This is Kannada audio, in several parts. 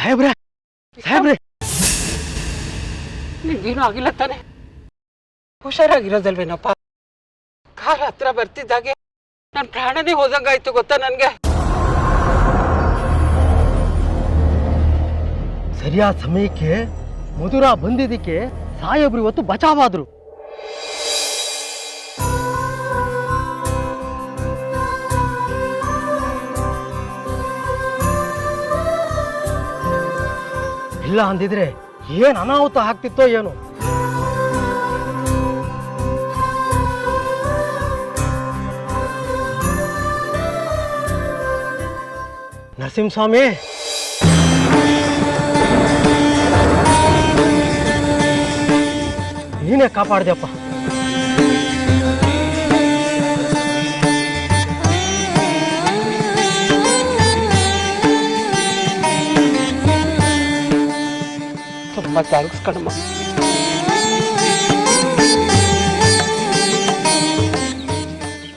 ಸಾಹೇಬ್ರೆ ಸಾಹೇಬ್ರೆ, ನಿಂಗೇನು ಆಗಿಲ್ಲ ತಾನೆ? ಹುಷಾರಾಗಿರೋದಲ್ವೇನಪ್ಪ? ಕಾರ್ ಹತ್ರ ಬರ್ತಿದ್ದಾಗೆ ನನ್ನ ಪ್ರಾಣನೇ ಹೋದಂಗಾಯ್ತು ಗೊತ್ತಾ ನನ್ಗೆ. ಸರಿಯಾದ ಸಮಯಕ್ಕೆ ಮಧುರಾ ಬಂದಿದ್ದಕ್ಕೆ ಸಾಹೇಬ್ರು ಇವತ್ತು ಬಚಾವಾದ್ರು. ಇಲ್ಲ ಅಂದಿದ್ರೆ ಏನ್ ಅನಾಹುತ ಆಗ್ತಿತ್ತೋ ಏನು. ನರಸಿಂಹಸ್ವಾಮಿ, ನೀನೇ ಕಾಪಾಡ್ದೆಪ್ಪ. ತುಂಬಾ ಥ್ಯಾಂಕ್ಸ್ ಕಣಮ್ಮ.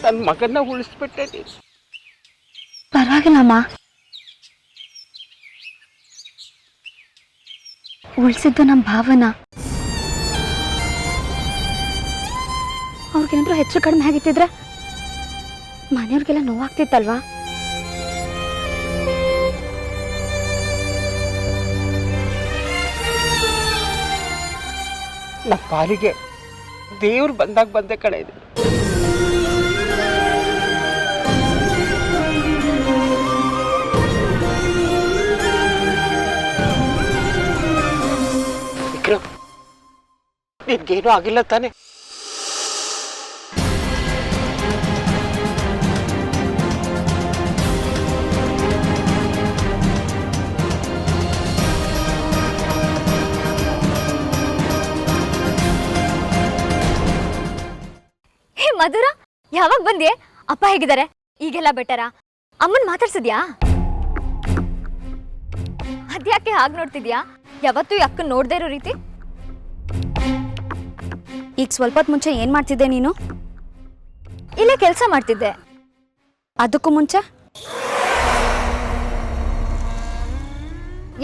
ನನ್ನ ಮಗನ್ನ ಉಳಿಸ್ಬಿಟ್ಟೆ ನೀನು. ಪರವಾಗಿಲ್ಲಮ್ಮ, ಉಳಿಸಿದ್ದು ನಮ್ಮ ಭಾವನ. ಅವ್ರಿಗೇನಾದ್ರೂ ಹೆಚ್ಚು ಕಡಿಮೆ ಆಗಿತ್ತಿದ್ರೆ ಮನೆಯವ್ರಿಗೆಲ್ಲ ನೋವಾಗ್ತಿತ್ತಲ್ವಾ? ನಮ್ಮ ಪಾಲಿಗೆ ದೇವ್ರು ಬಂದಾಗ ಬಂದೆ ಕಡೆ ಇದೆ. ವಿಕ್ರಮ್, ನಿನ್ಗೇನು ಆಗಿಲ್ಲ ತಾನೆ? ಹೇ ಮಧುರಾ, ಯಾವಾಗ ಬಂದೆ? ಅಪ್ಪ ಹೇಗಿದ್ದಾರೆ? ಈಗೆಲ್ಲ ಬೆಟರಾ? ಅಮ್ಮನ್ ಮಾತಾಡ್ಸಿದ್ಯಾ? ಅದ್ಯಾಕೆ ಹಾಗೆ ನೋಡ್ತಿದ್ಯಾ? ಯಾವತ್ತೂ ಅಕ್ಕನ್ ನೋಡ್ದೇ ಇರೋ ರೀತಿ. ಈಗ ಸ್ವಲ್ಪ ಹೊತ್ತು ಮುಂಚೆ ಏನ್ ಮಾಡ್ತಿದ್ದೆ ನೀನು? ಇಲ್ಲೇ ಕೆಲಸ ಮಾಡ್ತಿದ್ದೆ. ಅದಕ್ಕೂ ಮುಂಚೆ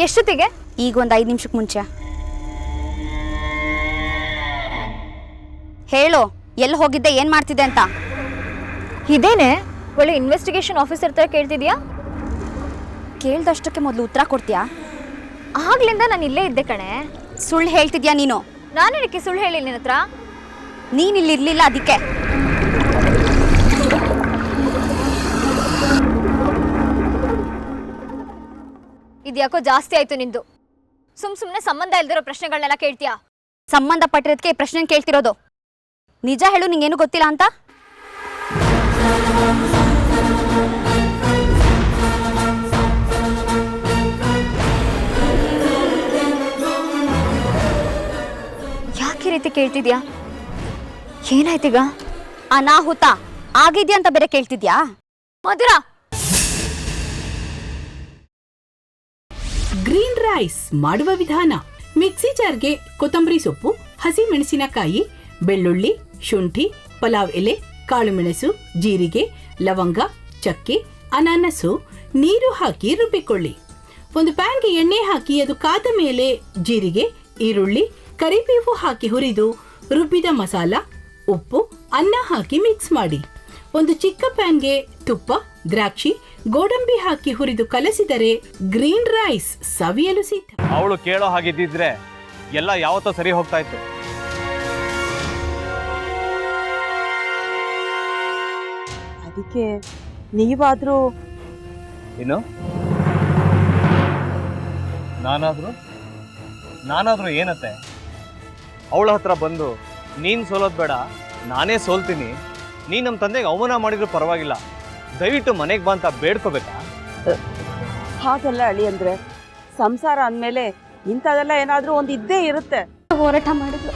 ಎಷ್ಟೊತ್ತಿಗೆ? ಈಗ ಒಂದು 5 ನಿಮಿಷಕ್ಕೆ ಮುಂಚೆ. ಹೇಳು, ಎಲ್ಲಿ ಹೋಗಿದ್ದೆ, ಏನ್ ಮಾಡ್ತಿದ್ದೆ ಅಂತ. ಇದೇನೆ ಒಳ್ಳೆ ಇನ್ವೆಸ್ಟಿಗೇಷನ್ ಆಫೀಸರ್ ತರ ಕೇಳ್ತಿದ್ಯಾ? ಕೇಳ್ದಷ್ಟಕ್ಕೆ ಮೊದಲು ಉತ್ತರ ಕೊಡ್ತೀಯಾ? ಆಗ್ಲಿಂದ ನಾನು ಇಲ್ಲೇ ಇದ್ದೆ ಕಣೆ. ಸುಳ್ಳು ಹೇಳ್ತಿದ್ಯಾ ನೀನು? ನಾನು ಇದಕ್ಕೆ ಸುಳ್ಳು ಹೇಳಿ ನಿನ್ನ ಹತ್ರ? ನೀನ್ ಇಲ್ಲಿ ಇರ್ಲಿಲ್ಲ ಅದಕ್ಕೆ. ಇದ್ಯಾಕೋ ಜಾಸ್ತಿ ಆಯ್ತು ನಿಂದು. ಸುಮ್ನೆ ಸಂಬಂಧ ಇಲ್ದಿರೋ ಪ್ರಶ್ನೆಗಳನ್ನೆಲ್ಲ ಕೇಳ್ತೀಯಾ? ಸಂಬಂಧ ಪಟ್ಟಿರೋದಕ್ಕೆ ಈ ಪ್ರಶ್ನೆ ಕೇಳ್ತಿರೋದು. ನಿಜ ಹೇಳು, ನಿಂಗೇನು ಗೊತ್ತಿಲ್ಲ ಅಂತ. ಯಾಕೆ ರೀತಿ ಕೇಳ್ತಿದ್ಯಾ? ಏನಾಯ್ತೀಗ? ಅನಾಹುತ ಆಗಿದ್ಯಾ ಅಂತ ಬೇರೆ ಕೇಳ್ತಿದ್ಯಾ? ಮಧುರಾ, ಗ್ರೀನ್ ರೈಸ್ ಮಾಡುವ ವಿಧಾನ. ಮಿಕ್ಸಿ ಜಾರ್ಗೆ ಕೊತ್ತಂಬರಿ ಸೊಪ್ಪು, ಹಸಿ ಮೆಣಸಿನಕಾಯಿ, ಬೆಳ್ಳುಳ್ಳಿ, ಶುಂಠಿ, ಪಲಾವ್ ಎಲೆ, ಕಾಳುಮೆಣಸು, ಜೀರಿಗೆ, ಲವಂಗ, ಚಕ್ಕೆ, ಅನಾನಸು, ನೀರು ಹಾಕಿ ರುಬ್ಬಿಕೊಳ್ಳಿ. ಒಂದು ಪ್ಯಾನ್ಗೆ ಎಣ್ಣೆ ಹಾಕಿ ಅದು ಕಾದ ಮೇಲೆ ಜೀರಿಗೆ, ಈರುಳ್ಳಿ, ಕರಿಬೇವು ಹಾಕಿ ಹುರಿದು ರುಬ್ಬಿದ ಮಸಾಲ, ಉಪ್ಪು, ಅನ್ನ ಹಾಕಿ ಮಿಕ್ಸ್ ಮಾಡಿ. ಒಂದು ಚಿಕ್ಕ ಪ್ಯಾನ್ಗೆ ತುಪ್ಪ, ದ್ರಾಕ್ಷಿ, ಗೋಡಂಬಿ ಹಾಕಿ ಹುರಿದು ಕಲಸಿದರೆ ಗ್ರೀನ್ ರೈಸ್ ಸವಿಯಲು ಸಿದ್ಧ. ಅವಳು ಕೇಳೋ ಹಾಗಿದ್ದಿದ್ರೆ ಎಲ್ಲ ಯಾವತ್ತೋ ಸರಿ ಹೋಗ್ತಾ ಇತ್ತು. ಅದಕ್ಕೆ ನೀವಾದ್ರೂ ಏನು? ನಾನಾದ್ರೂ ಏನತ್ತೆ? ಅವಳ ಹತ್ರ ಬಂದು ನೀನ್ ಸೋಲೋದ್ ಬೇಡ, ನಾನೇ ಸೋಲ್ತೀನಿ, ನೀನ್ ನಮ್ಮ ತಂದೆಗೆ ಅವಮಾನ ಮಾಡಿದ್ರು ಪರವಾಗಿಲ್ಲ, ದಯವಿಟ್ಟು ಮನೆಗೆ ಬಾ ಅಂತ ಬೇಡ್ಕೋಬೇಕಾ? ಹಾಗೆಲ್ಲ ಅಳಿ ಅಂದ್ರೆ ಸಂಸಾರ ಅಂದ್ಮೇಲೆ ಇಂಥದೆಲ್ಲ ಏನಾದ್ರೂ ಒಂದು ಇದ್ದೇ ಇರುತ್ತೆ. ಹೋರಾಟ ಮಾಡಿದ್ಲು.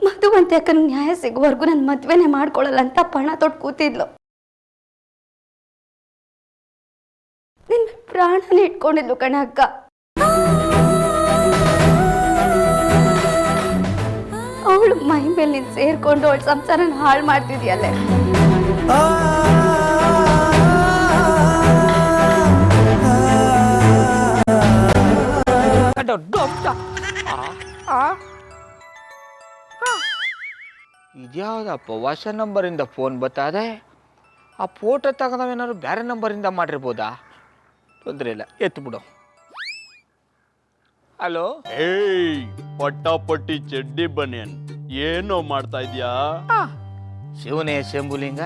ಮಧುವಂತೆ ಅಕ್ಕನ ನ್ಯಾಯ ಸಿಗುವವರೆಗೂ ನನ್ನ ಮದ್ವೆನೆ ಮಾಡ್ಕೊಳ್ಳಲ್ಲ ಅಂತ ಪಣ ತೊಟ್ಟು ಕೂತಿದ್ಲು. ನಿನ್ನ ಪ್ರಾಣನೇ ಇಟ್ಕೊಂಡಿದ್ಲು ಕಣ ಅಕ್ಕ. ಅವಳು ಮೈ ಮೇಲೆ ನೀನು ಸೇರ್ಕೊಂಡು ಅವಳ ಸಂಸಾರನ ಹಾಳು ಮಾಡ್ತಿದ್ಯಲ್ಲೇ. ಇದ್ಯಾವುದಪ್ಪ ಹೊಸ ನಂಬರಿಂದ ಫೋನ್ ಬರ್ತದೆ. ಆ ಫೋಟೋ ತಗೊಂಡವೇನಾದ್ರು ಬೇರೆ ನಂಬರಿಂದ ಮಾಡಿರ್ಬೋದಾ? ತೊಂದರೆ ಇಲ್ಲ, ಎತ್ತು ಬಿಡು. ಹಲೋ, ಏಯ್ ಪಟ್ಟಾಪಟ್ಟಿ ಚಡ್ಡಿ ಬನಿಯನ್, ಏನೋ ಮಾಡ್ತಾ ಇದ್ಯಾ? ಶಿವನೇ ಶಂಭುಲಿಂಗ,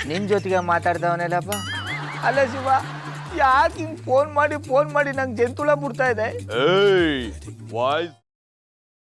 ನಿನ್ನ ಜೊತೆಗೆ ಮಾತಾಡ್ದವನೇಲಪ್ಪ. ಅಲ್ಲ ಶಿವ, ಯಾಕೆ ಹಿಂಗೆ ಫೋನ್ ಮಾಡಿ ನಂಗೆ ಜಂತುಳ ಬಿಡ್ತಾ ಇದೆ? ಏಯ್ ವಾಯ್ಸ್